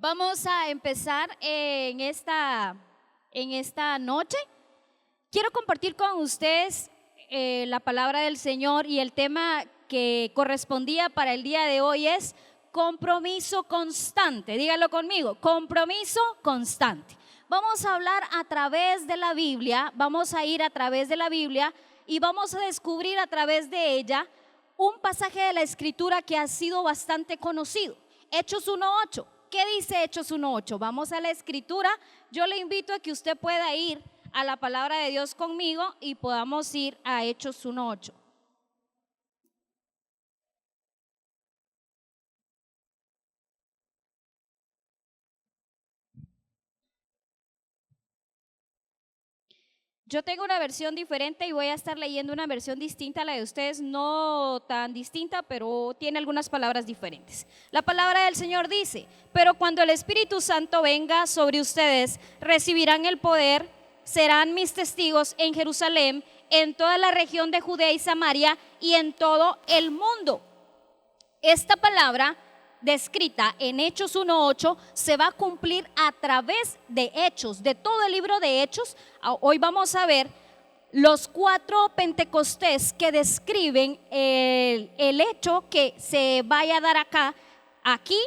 Vamos a empezar en esta noche. Quiero compartir con ustedes la palabra del Señor, y el tema que correspondía para el día de hoy es compromiso constante. Dígalo conmigo, compromiso constante. Vamos a hablar a través de la Biblia, vamos a ir a través de la Biblia y vamos a descubrir a través de ella un pasaje de la Escritura que ha sido bastante conocido. Hechos 1:8. ¿Qué dice Hechos 1:8? Vamos a la Escritura. Yo le invito a que usted pueda ir a la palabra de Dios conmigo y podamos ir a Hechos 1:8. Yo tengo una versión diferente y voy a estar leyendo una versión distinta a la de ustedes, no tan distinta, pero tiene algunas palabras diferentes. La palabra del Señor dice: pero cuando el Espíritu Santo venga sobre ustedes, recibirán el poder, serán mis testigos en Jerusalén, en toda la región de Judea y Samaria y en todo el mundo. Esta palabra descrita en Hechos 1:8 se va a cumplir a través de Hechos, de todo el libro de Hechos. Hoy vamos a ver los 4 Pentecostés que describen el hecho que se vaya a dar acá. Aquí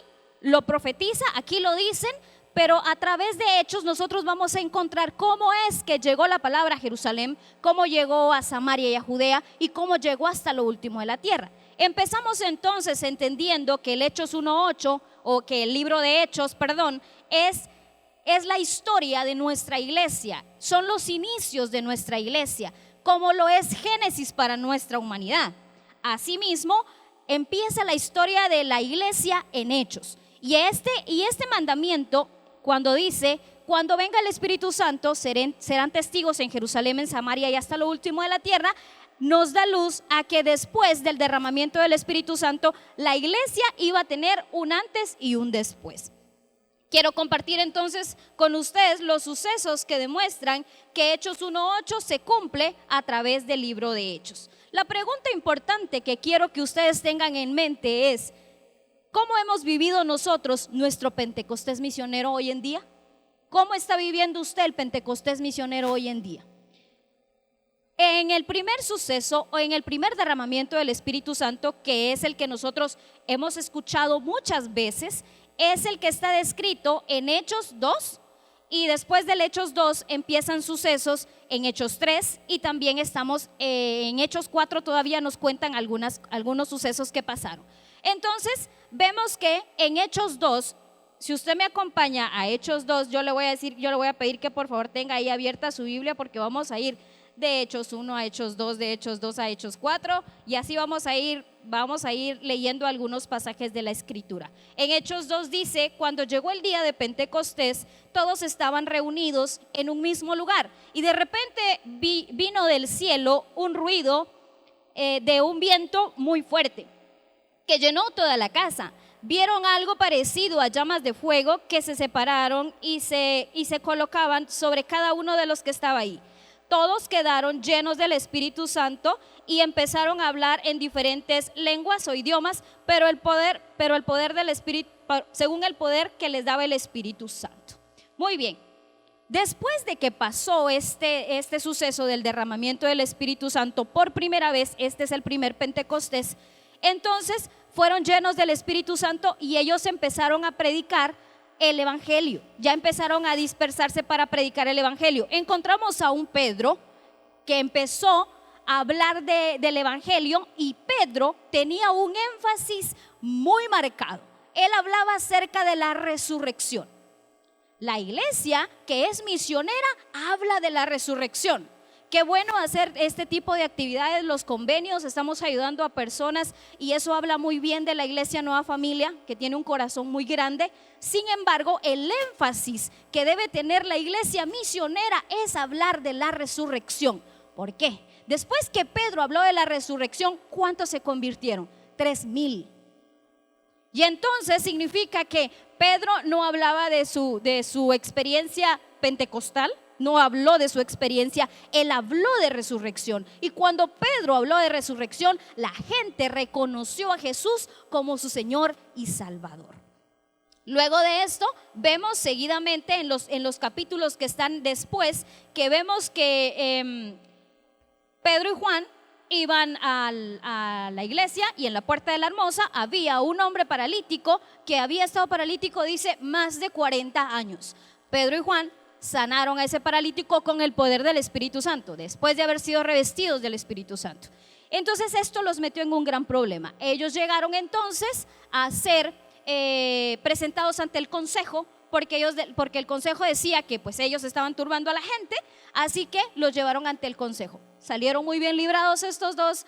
lo profetiza, aquí lo dicen, pero a través de Hechos nosotros vamos a encontrar cómo es que llegó la palabra a Jerusalén, cómo llegó a Samaria y a Judea y cómo llegó hasta lo último de la tierra. Empezamos entonces entendiendo que el Hechos 1:8, o que el libro de Hechos, es la historia de nuestra iglesia, son los inicios de nuestra iglesia, como lo es Génesis para nuestra humanidad. Asimismo, empieza la historia de la iglesia en Hechos. Y este mandamiento, cuando dice: cuando venga el Espíritu Santo, serán testigos en Jerusalén, en Samaria y hasta lo último de la tierra, nos da luz a que después del derramamiento del Espíritu Santo, la iglesia iba a tener un antes y un después. Quiero compartir entonces con ustedes los sucesos que demuestran que Hechos 1:8 se cumple a través del libro de Hechos. La pregunta importante que quiero que ustedes tengan en mente es: ¿cómo hemos vivido nosotros nuestro Pentecostés misionero hoy en día? ¿Cómo está viviendo usted el Pentecostés misionero hoy en día? En el primer suceso, o en el primer derramamiento del Espíritu Santo, que es el que nosotros hemos escuchado muchas veces, es el que está descrito en Hechos 2, y después del Hechos 2 empiezan sucesos en Hechos 3, y también estamos en Hechos 4, todavía nos cuentan algunos sucesos que pasaron. Entonces vemos que en Hechos 2, si usted me acompaña a Hechos 2, yo le voy a pedir que por favor tenga ahí abierta su Biblia, porque vamos a ir de Hechos 1 a Hechos 2, de Hechos 2 a Hechos 4, y así vamos a ir leyendo algunos pasajes de la Escritura. En Hechos 2 dice: cuando llegó el día de Pentecostés, todos estaban reunidos en un mismo lugar, y de repente vino del cielo un ruido de un viento muy fuerte que llenó toda la casa. Vieron algo parecido a llamas de fuego que se separaron y se colocaban sobre cada uno de los que estaba ahí. Todos quedaron llenos del Espíritu Santo y empezaron a hablar en diferentes lenguas o idiomas, pero el poder del Espíritu, según el poder que les daba el Espíritu Santo. Muy bien. Después de que pasó este suceso del derramamiento del Espíritu Santo por primera vez, este es el primer Pentecostés, entonces fueron llenos del Espíritu Santo y ellos empezaron a predicar el evangelio. Ya empezaron a dispersarse para predicar el evangelio. Encontramos a un Pedro que empezó a hablar del evangelio, y Pedro tenía un énfasis muy marcado. Él hablaba acerca de la resurrección. La iglesia, que es misionera, habla de la resurrección. Qué bueno hacer este tipo de actividades, los convenios, estamos ayudando a personas, y eso habla muy bien de la Iglesia Nueva Familia, que tiene un corazón muy grande. Sin embargo, el énfasis que debe tener la iglesia misionera es hablar de la resurrección. ¿Por qué? Después que Pedro habló de la resurrección, ¿cuántos se convirtieron? 3,000. Y entonces significa que Pedro no hablaba de su experiencia pentecostal, no habló de su experiencia, él habló de resurrección. Y cuando Pedro habló de resurrección, la gente reconoció a Jesús como su Señor y Salvador. Luego de esto, vemos seguidamente en los capítulos que están después, que vemos que Pedro y Juan iban a la iglesia y en la puerta de la Hermosa había un hombre paralítico que había estado paralítico, dice, más de 40 años. Pedro y Juan sanaron a ese paralítico con el poder del Espíritu Santo, después de haber sido revestidos del Espíritu Santo. Entonces esto los metió en un gran problema. Ellos llegaron entonces a ser presentados ante el consejo, porque el consejo decía que pues ellos estaban turbando a la gente, así que los llevaron ante el consejo. Salieron muy bien librados estos dos,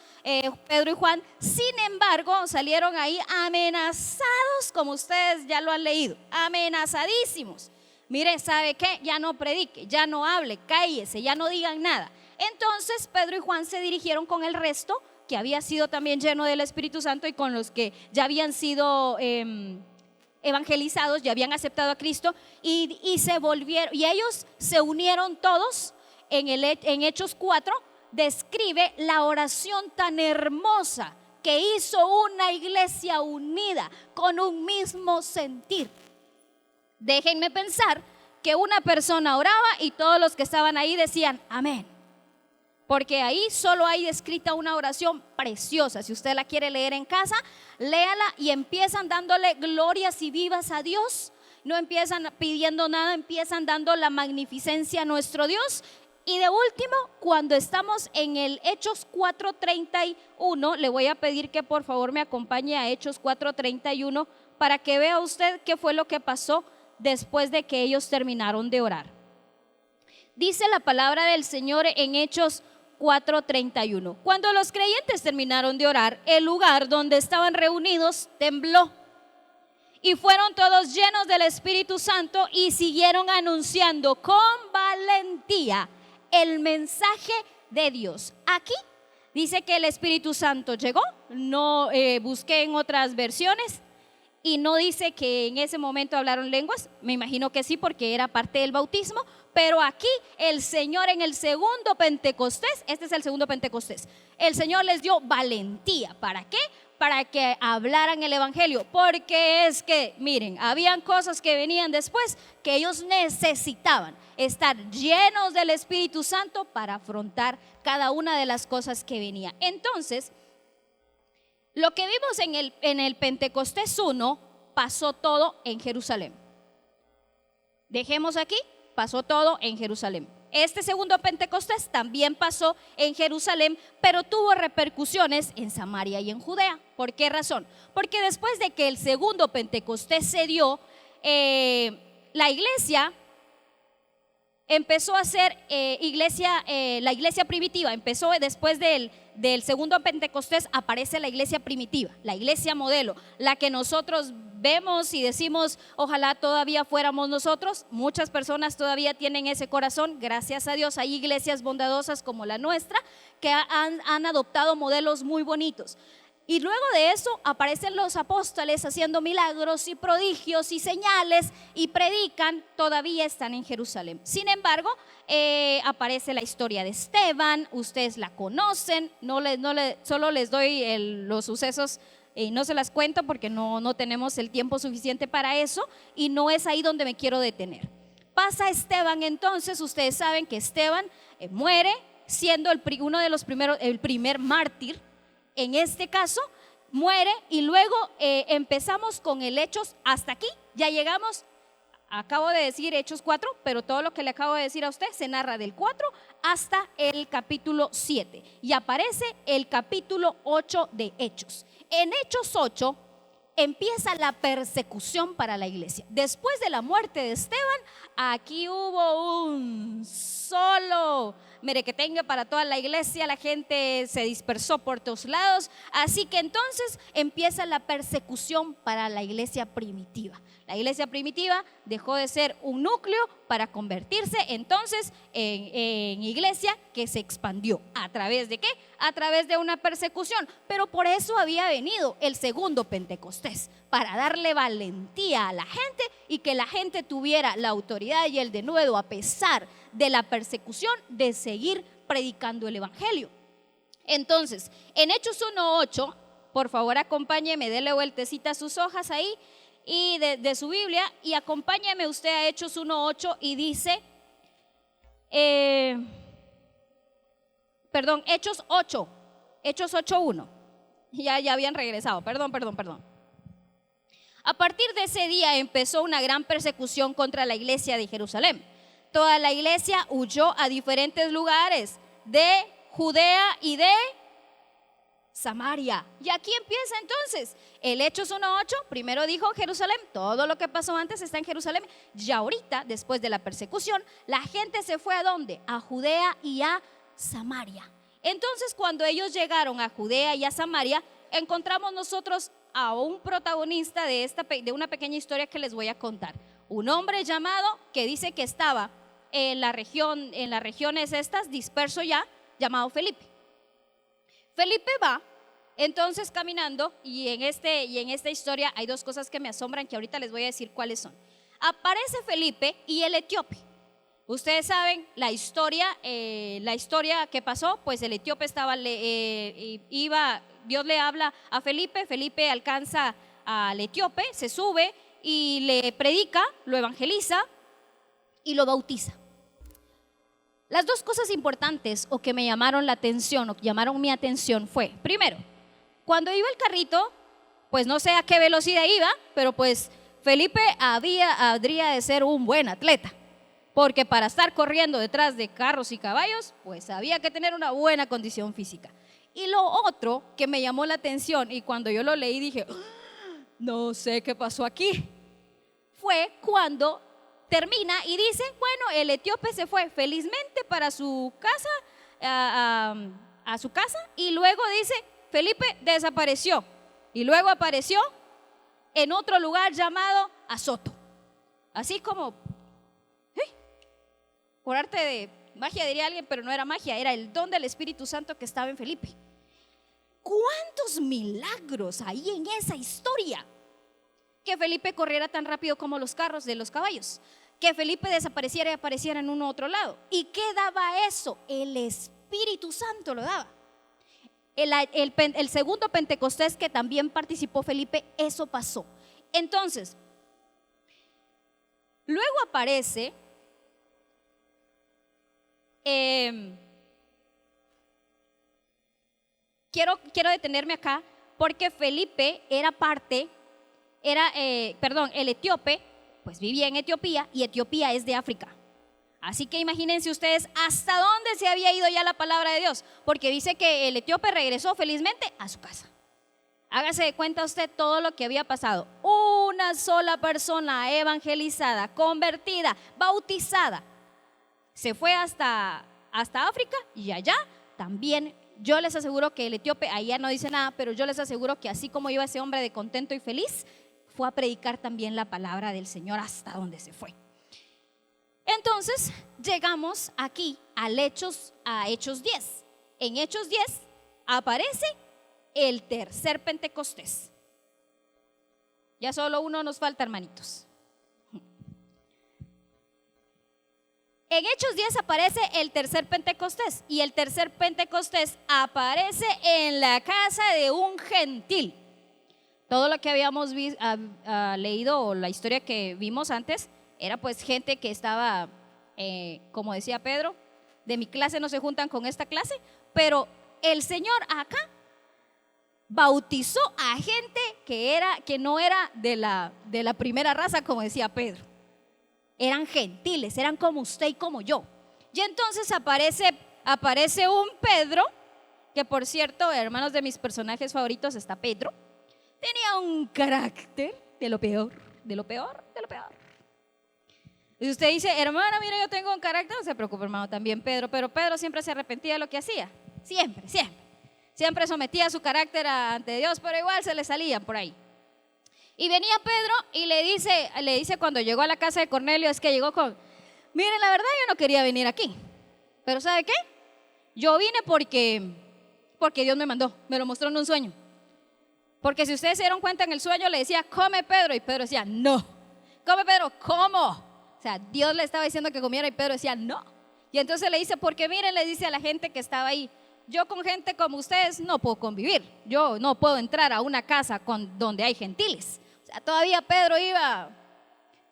Pedro y Juan. Sin embargo, salieron ahí amenazados, como ustedes ya lo han leído, amenazadísimos. Mire, ¿sabe qué? Ya no predique, ya no hable, cállese, ya no digan nada. Entonces Pedro y Juan se dirigieron con el resto, que había sido también lleno del Espíritu Santo y con los que ya habían sido evangelizados, ya habían aceptado a Cristo, y se volvieron, y ellos se unieron todos. En Hechos 4 describe la oración tan hermosa que hizo una iglesia unida con un mismo sentir. Déjenme pensar que una persona oraba y todos los que estaban ahí decían amén, porque ahí solo hay descrita una oración preciosa. Si usted la quiere leer en casa, léala, y empiezan dándole glorias y vivas a Dios. No empiezan pidiendo nada, empiezan dando la magnificencia a nuestro Dios. Y de último, cuando estamos en el Hechos 4:31, le voy a pedir que por favor me acompañe a Hechos 4:31 para que vea usted qué fue lo que pasó después de que ellos terminaron de orar. Dice la palabra del Señor en Hechos 4:31. Cuando los creyentes terminaron de orar, el lugar donde estaban reunidos tembló, y fueron todos llenos del Espíritu Santo y siguieron anunciando con valentía el mensaje de Dios. Aquí dice que el Espíritu Santo llegó. No busqué en otras versiones y no dice que en ese momento hablaron lenguas. Me imagino que sí, porque era parte del bautismo. Pero aquí el Señor en el segundo Pentecostés, este es el segundo Pentecostés, el Señor les dio valentía. ¿Para qué? Para que hablaran el evangelio. Porque es que, miren, habían cosas que venían después que ellos necesitaban estar llenos del Espíritu Santo para afrontar cada una de las cosas que venía. Entonces, lo que vimos en el Pentecostés 1, pasó todo en Jerusalén. Dejemos aquí, pasó todo en Jerusalén. Este segundo Pentecostés también pasó en Jerusalén, pero tuvo repercusiones en Samaria y en Judea. ¿Por qué razón? Porque después de que el segundo Pentecostés se dio, la iglesia empezó a ser la iglesia primitiva. Empezó después del segundo Pentecostés, aparece la iglesia primitiva, la iglesia modelo, la que nosotros vemos y decimos ojalá todavía fuéramos nosotros. Muchas personas todavía tienen ese corazón, gracias a Dios. Hay iglesias bondadosas como la nuestra que han adoptado modelos muy bonitos. Y luego de eso aparecen los apóstoles haciendo milagros y prodigios y señales, y predican. Todavía están en Jerusalén. Sin embargo, aparece la historia de Esteban. Ustedes la conocen. Solo les doy los sucesos, no se las cuento porque no tenemos el tiempo suficiente para eso, y no es ahí donde me quiero detener. Pasa Esteban. Entonces ustedes saben que Esteban muere siendo uno de los primeros, el primer mártir. En este caso muere, y luego empezamos con el Hechos. Hasta aquí ya llegamos. Acabo de decir Hechos 4, pero todo lo que le acabo de decir a usted se narra del 4 hasta el capítulo 7, y aparece el capítulo 8 de Hechos. En Hechos 8 empieza la persecución para la iglesia. Después de la muerte de Esteban, aquí hubo un solo merequetengue para toda la iglesia. La gente se dispersó por todos lados. Así que entonces empieza la persecución para la iglesia primitiva. La iglesia primitiva dejó de ser un núcleo para convertirse entonces en iglesia que se expandió. ¿A través de qué? A través de una persecución. Pero por eso había venido el segundo Pentecostés, para darle valentía a la gente y que la gente tuviera la autoridad y el denuedo, a pesar de la persecución, de seguir predicando el evangelio. Entonces, en Hechos 1:8, por favor acompáñeme, dele vueltecita a sus hojas ahí. y de su Biblia y acompáñeme usted a Hechos 1:8 y dice, Hechos 8:1. Ya habían regresado, perdón. A partir de ese día empezó una gran persecución contra la iglesia de Jerusalén. Toda la iglesia huyó a diferentes lugares de Judea y de Samaria. Y aquí empieza entonces el Hechos 1:8. Primero dijo Jerusalén, todo lo que pasó antes está en Jerusalén. Y ahorita, después de la persecución, la gente se fue ¿a dónde? A Judea y a Samaria. Entonces, cuando ellos llegaron a Judea y a Samaria, encontramos nosotros a un protagonista de una pequeña historia que les voy a contar. Un hombre llamado, que dice que estaba en las regiones estas, disperso ya, llamado Felipe. Felipe va entonces caminando y en esta historia hay dos cosas que me asombran que ahorita les voy a decir cuáles son. Aparece Felipe y el etíope. Ustedes saben la historia que pasó, pues el etíope Dios le habla a Felipe, Felipe alcanza al etíope, se sube y le predica, lo evangeliza y lo bautiza. Las dos cosas importantes o que me llamaron la atención o que llamaron mi atención fue, primero, cuando iba el carrito, pues no sé a qué velocidad iba, pero pues Felipe habría de ser un buen atleta, porque para estar corriendo detrás de carros y caballos, pues había que tener una buena condición física. Y lo otro que me llamó la atención y cuando yo lo leí dije, no sé qué pasó aquí, fue cuando termina y dice, bueno, el etíope se fue felizmente para su casa, a su casa, y luego dice, Felipe desapareció y luego apareció en otro lugar llamado Azoto. Así como, por arte de magia diría alguien, pero no era magia, era el don del Espíritu Santo que estaba en Felipe. ¿Cuántos milagros hay en esa historia? Que Felipe corriera tan rápido como los carros de los caballos, que Felipe desapareciera y apareciera en uno otro lado. ¿Y qué daba eso? El Espíritu Santo lo daba. El segundo Pentecostés que también participó Felipe, eso pasó. Entonces, luego aparece quiero detenerme acá porque Felipe el etíope, pues vivía en Etiopía y Etiopía es de África. Así que imagínense ustedes hasta dónde se había ido ya la palabra de Dios, porque dice que el etíope regresó felizmente a su casa. Hágase de cuenta usted todo lo que había pasado. Una sola persona evangelizada, convertida, bautizada, se fue hasta África y allá también. Yo les aseguro que el etíope, allá no dice nada, pero yo les aseguro que así como iba ese hombre de contento y feliz, fue a predicar también la palabra del Señor hasta donde se fue. Entonces llegamos aquí a Hechos 10. En Hechos 10 aparece el tercer Pentecostés. Ya solo uno nos falta, hermanitos. En Hechos 10 aparece el tercer Pentecostés y el tercer Pentecostés aparece en la casa de un gentil. Todo lo que habíamos leído o la historia que vimos antes era pues gente que estaba, como decía Pedro, de mi clase no se juntan con esta clase, pero el Señor acá bautizó a gente que no era de la primera raza, como decía Pedro. Eran gentiles, eran como usted y como yo. Y entonces aparece un Pedro, que por cierto, hermanos, de mis personajes favoritos está Pedro. Tenía un carácter de lo peor, de lo peor, de lo peor. Y usted dice, hermano, mira, yo tengo un carácter, no se preocupe, hermano, también Pedro, pero Pedro siempre se arrepentía de lo que hacía, siempre sometía su carácter ante Dios, pero igual se le salían por ahí. Y venía Pedro y le dice cuando llegó a la casa de Cornelio, es que llegó con, miren, la verdad yo no quería venir aquí, pero ¿sabe qué? Yo vine porque Dios me mandó, me lo mostró en un sueño. Porque si ustedes se dieron cuenta en el sueño le decía, come Pedro, y Pedro decía, no. Come Pedro, ¿cómo? O sea, Dios le estaba diciendo que comiera y Pedro decía, no. Y entonces le dice, porque miren, le dice a la gente que estaba ahí, yo con gente como ustedes no puedo convivir, yo no puedo entrar a una casa donde hay gentiles, O sea, todavía Pedro iba,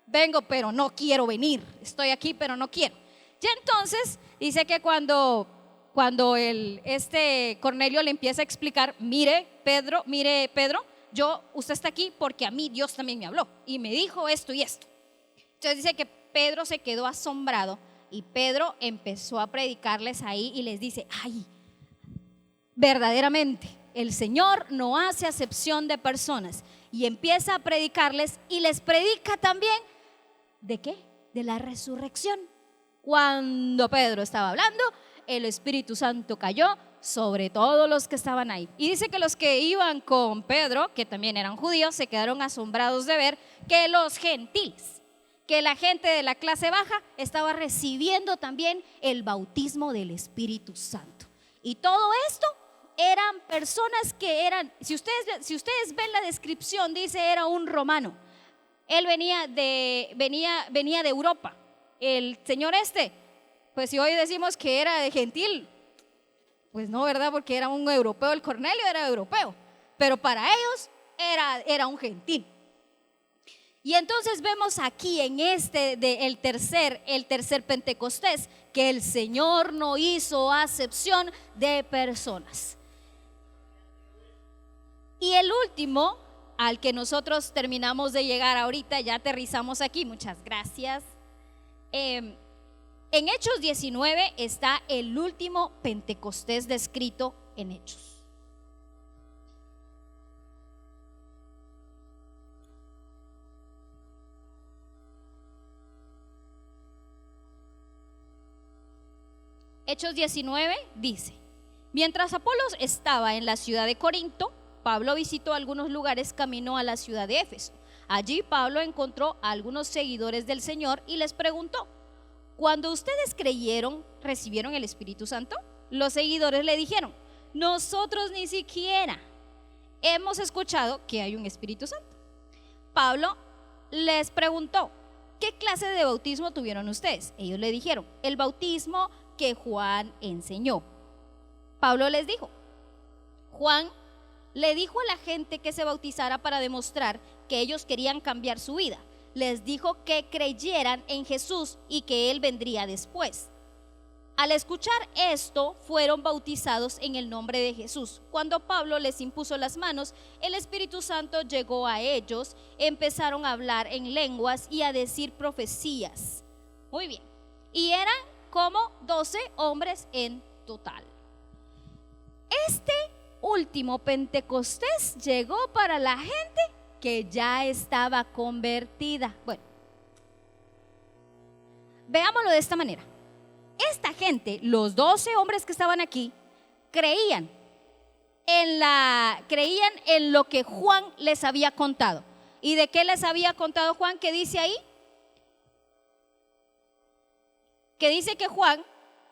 vengo pero no quiero venir, estoy aquí pero no quiero. Y entonces dice que cuando Cornelio le empieza a explicar, mire Pedro, usted está aquí porque a mí Dios también me habló y me dijo esto y esto. Entonces dice que Pedro se quedó asombrado y Pedro empezó a predicarles ahí y les dice, ay, verdaderamente el Señor no hace acepción de personas, y empieza a predicarles y les predica también ¿de qué? De la resurrección. Cuando Pedro estaba hablando, el Espíritu Santo cayó sobre todos los que estaban ahí. Y dice que los que iban con Pedro, que también eran judíos, se quedaron asombrados de ver que los gentiles, que la gente de la clase baja estaba recibiendo también el bautismo del Espíritu Santo. Y todo esto eran personas que eran, si ustedes ven la descripción, dice era un romano. Él venía de Europa. El señor pues si hoy decimos que era de gentil, pues no, ¿verdad? Porque era un europeo, el Cornelio era europeo, pero para ellos era un gentil. Y entonces vemos aquí en el tercer Pentecostés que el Señor no hizo acepción de personas. Y el último al que nosotros terminamos de llegar ahorita, ya aterrizamos aquí, muchas gracias. En Hechos 19 está el último Pentecostés descrito en Hechos. Hechos 19 dice: mientras Apolos estaba en la ciudad de Corinto, Pablo visitó algunos lugares camino a la ciudad de Éfeso. Allí Pablo encontró a algunos seguidores del Señor y les preguntó: ¿cuando ustedes creyeron, recibieron el Espíritu Santo? Los seguidores le dijeron: nosotros ni siquiera hemos escuchado que hay un Espíritu Santo. Pablo les preguntó: ¿qué clase de bautismo tuvieron ustedes? Ellos le dijeron: el bautismo que Juan enseñó. Pablo les dijo: Juan le dijo a la gente que se bautizara para demostrar que ellos querían cambiar su vida. Les dijo que creyeran en Jesús y que Él vendría después. Al escuchar esto, fueron bautizados en el nombre de Jesús. Cuando Pablo les impuso las manos, el Espíritu Santo llegó a ellos, empezaron a hablar en lenguas y a decir profecías. Muy bien. Y eran como 12 hombres en total. Este último Pentecostés llegó para la gente que ya estaba convertida. Bueno, veámoslo de esta manera. Esta gente, los 12 hombres que estaban aquí, creían en lo que Juan les había contado. ¿Y de qué les había contado Juan? ¿Qué dice ahí? Que dice que Juan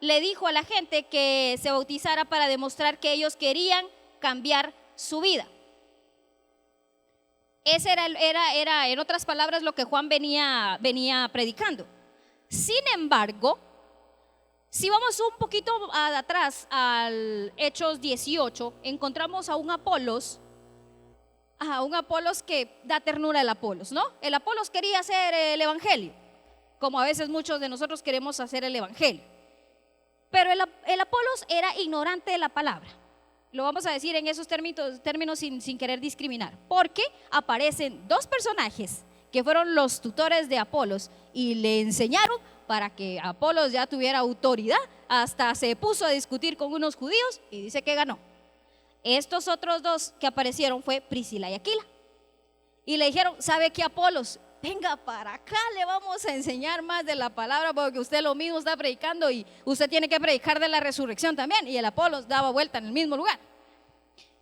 le dijo a la gente que se bautizara para demostrar que ellos querían cambiar su vida. Ese era en otras palabras lo que Juan venía predicando. Sin embargo, si vamos un poquito atrás al Hechos 18, encontramos a un Apolos que da ternura al Apolos, ¿no? El Apolos quería hacer el evangelio, como a veces muchos de nosotros queremos hacer el evangelio. Pero el Apolos era ignorante de la palabra. Lo vamos a decir en esos términos sin querer discriminar, porque aparecen dos personajes que fueron los tutores de Apolos y le enseñaron para que Apolos ya tuviera autoridad. Hasta se puso a discutir con unos judíos y dice que ganó. Estos otros dos que aparecieron fue Priscila y Aquila, y le dijeron: ¿sabe qué, Apolos? Venga para acá, le vamos a enseñar más de la palabra, porque usted lo mismo está predicando y usted tiene que predicar de la resurrección también. Y el Apolos daba vuelta en el mismo lugar.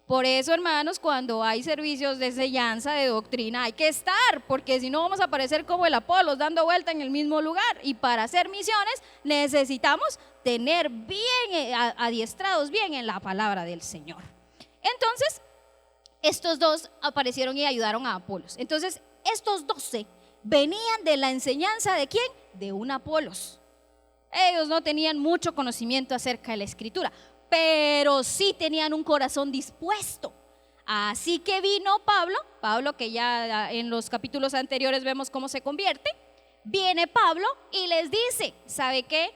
Por eso, hermanos, cuando hay servicios de enseñanza, de doctrina, hay que estar, porque si no vamos a parecer como el Apolos dando vuelta en el mismo lugar. Y para hacer misiones necesitamos tener bien adiestrados bien en la palabra del Señor. Entonces, estos dos aparecieron y ayudaron a Apolos. Entonces, estos 12 venían de la enseñanza ¿de quién? De un Apolos. Ellos no tenían mucho conocimiento acerca de la escritura, pero sí tenían un corazón dispuesto Así que vino Pablo que ya en los capítulos anteriores vemos cómo se convierte. Viene Pablo y les dice, ¿sabe qué?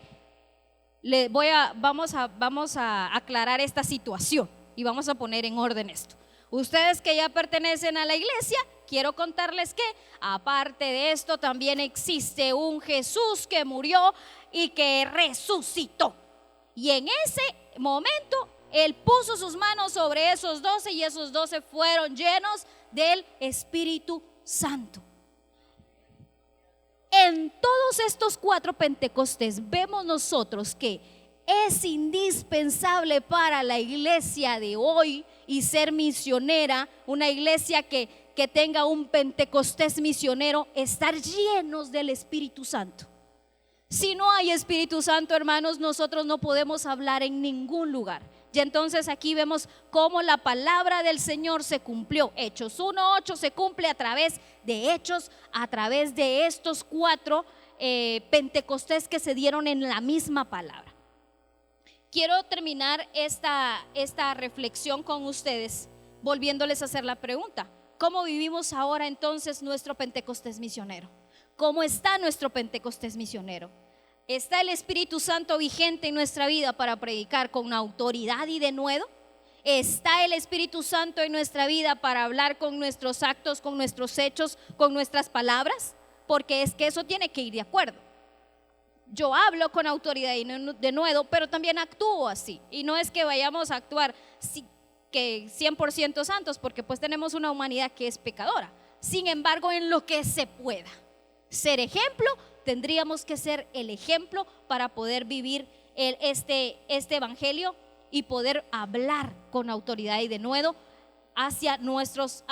Vamos a aclarar esta situación y vamos a poner en orden esto. Ustedes que ya pertenecen a la iglesia, quiero contarles que aparte de esto también existe un Jesús que murió y que resucitó. Y en ese momento Él puso sus manos sobre esos 12 y esos 12 fueron llenos del Espíritu Santo. En todos estos 4 Pentecostés vemos nosotros que es indispensable para la iglesia de hoy y ser misionera, una iglesia que tenga un Pentecostés misionero, estar llenos del Espíritu Santo. Si no hay Espíritu Santo, hermanos, nosotros no podemos hablar en ningún lugar. Y entonces aquí vemos cómo la palabra del Señor se cumplió. Hechos 1:8 se cumple a través de Hechos, a través de estos 4 Pentecostés que se dieron en la misma palabra. Quiero terminar esta reflexión con ustedes volviéndoles a hacer la pregunta: ¿cómo vivimos ahora entonces nuestro Pentecostés misionero? ¿Cómo está nuestro Pentecostés misionero? ¿Está el Espíritu Santo vigente en nuestra vida para predicar con autoridad y denuedo? ¿Está el Espíritu Santo en nuestra vida para hablar con nuestros actos, con nuestros hechos, con nuestras palabras? Porque es que eso tiene que ir de acuerdo. Yo hablo con autoridad y denuedo, pero también actúo así. Y no es que vayamos a actuar que 100% santos, porque pues tenemos una humanidad que es pecadora. Sin embargo, en lo que se pueda ser ejemplo, tendríamos que ser el ejemplo para poder vivir este evangelio y poder hablar con autoridad y denuedo hacia nuestros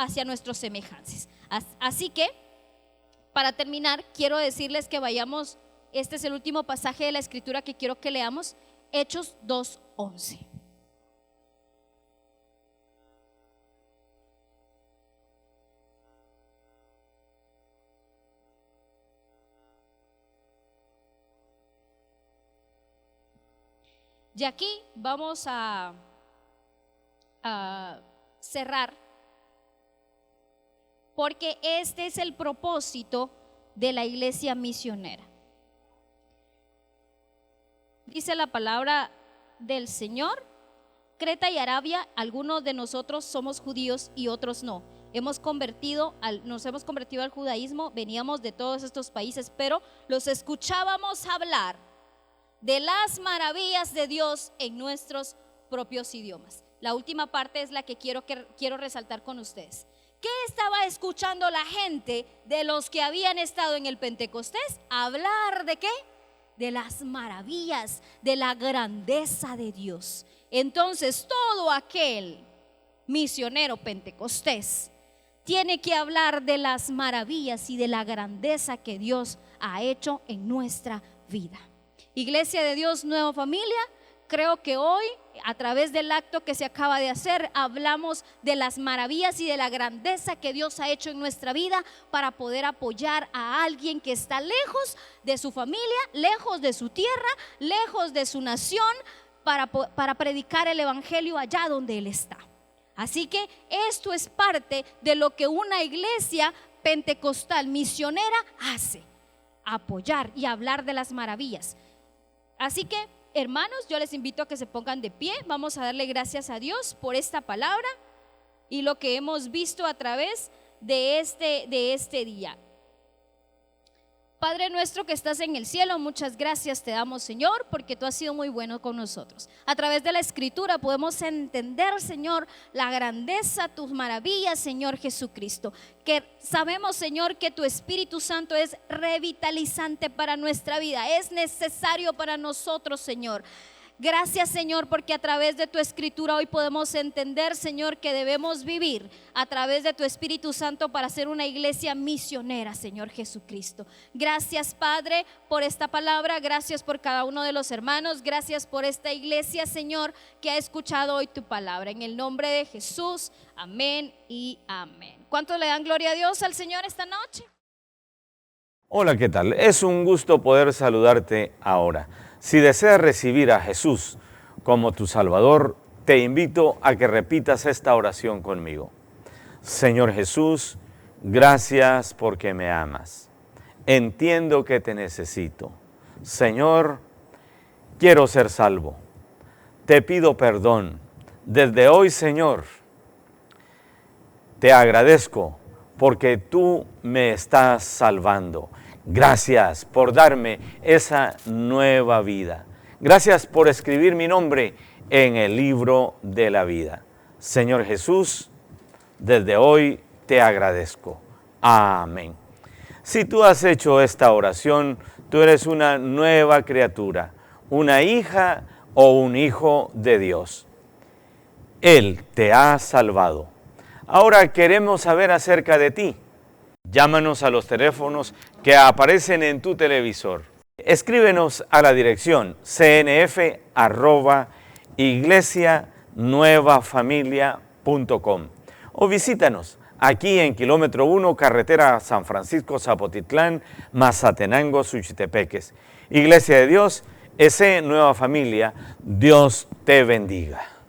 semejantes. Así que, para terminar, quiero decirles que vayamos, este es el último pasaje de la escritura que quiero que leamos, Hechos 2:11. Y aquí vamos a cerrar, porque este es el propósito de la iglesia misionera. Dice la palabra del Señor: Creta y Arabia, algunos de nosotros somos judíos y otros no. Nos hemos convertido al judaísmo, veníamos de todos estos países, pero los escuchábamos hablar de las maravillas de Dios en nuestros propios idiomas. La última parte es la que quiero resaltar con ustedes. ¿Qué estaba escuchando la gente de los que habían estado en el Pentecostés? ¿Hablar de qué? De las maravillas, de la grandeza de Dios. Entonces, todo aquel misionero pentecostés tiene que hablar de las maravillas y de la grandeza que Dios ha hecho en nuestra vida. Iglesia de Dios, Nueva Familia, creo que hoy, a través del acto que se acaba de hacer, hablamos de las maravillas y de la grandeza que Dios ha hecho en nuestra vida para poder apoyar a alguien que está lejos de su familia, lejos de su tierra, lejos de su nación, para predicar el evangelio allá donde él está. Así que esto es parte de lo que una iglesia pentecostal misionera hace: apoyar y hablar de las maravillas. Así que, hermanos, yo les invito a que se pongan de pie. Vamos a darle gracias a Dios por esta palabra y lo que hemos visto a través de este día. Padre nuestro que estás en el cielo, muchas gracias te damos, Señor, porque tú has sido muy bueno con nosotros. A través de la escritura podemos entender, Señor, la grandeza, tus maravillas, Señor Jesucristo. Que sabemos, Señor, que tu Espíritu Santo es revitalizante para nuestra vida, es necesario para nosotros, Señor. Gracias, Señor, porque a través de tu escritura hoy podemos entender, Señor, que debemos vivir a través de tu Espíritu Santo para ser una iglesia misionera, Señor Jesucristo. Gracias, Padre, por esta palabra. Gracias por cada uno de los hermanos. Gracias por esta iglesia, Señor, que ha escuchado hoy tu palabra. En el nombre de Jesús, amén y amén. ¿Cuántos le dan gloria a Dios al Señor esta noche? Hola, ¿qué tal? Es un gusto poder saludarte ahora. Si deseas recibir a Jesús como tu Salvador, te invito a que repitas esta oración conmigo. Señor Jesús, gracias porque me amas. Entiendo que te necesito. Señor, quiero ser salvo. Te pido perdón. Desde hoy, Señor, te agradezco porque tú me estás salvando. Gracias por darme esa nueva vida. Gracias por escribir mi nombre en el libro de la vida. Señor Jesús, desde hoy te agradezco. Amén. Si tú has hecho esta oración, tú eres una nueva criatura, una hija o un hijo de Dios. Él te ha salvado. Ahora queremos saber acerca de ti. Llámanos a los teléfonos que aparecen en tu televisor. Escríbenos a la dirección cnf@iglesianuevafamilia.com o visítanos aquí en kilómetro 1, carretera San Francisco Zapotitlán, Mazatenango, Suchitepeques. Iglesia de Dios, Nueva Familia, Dios te bendiga.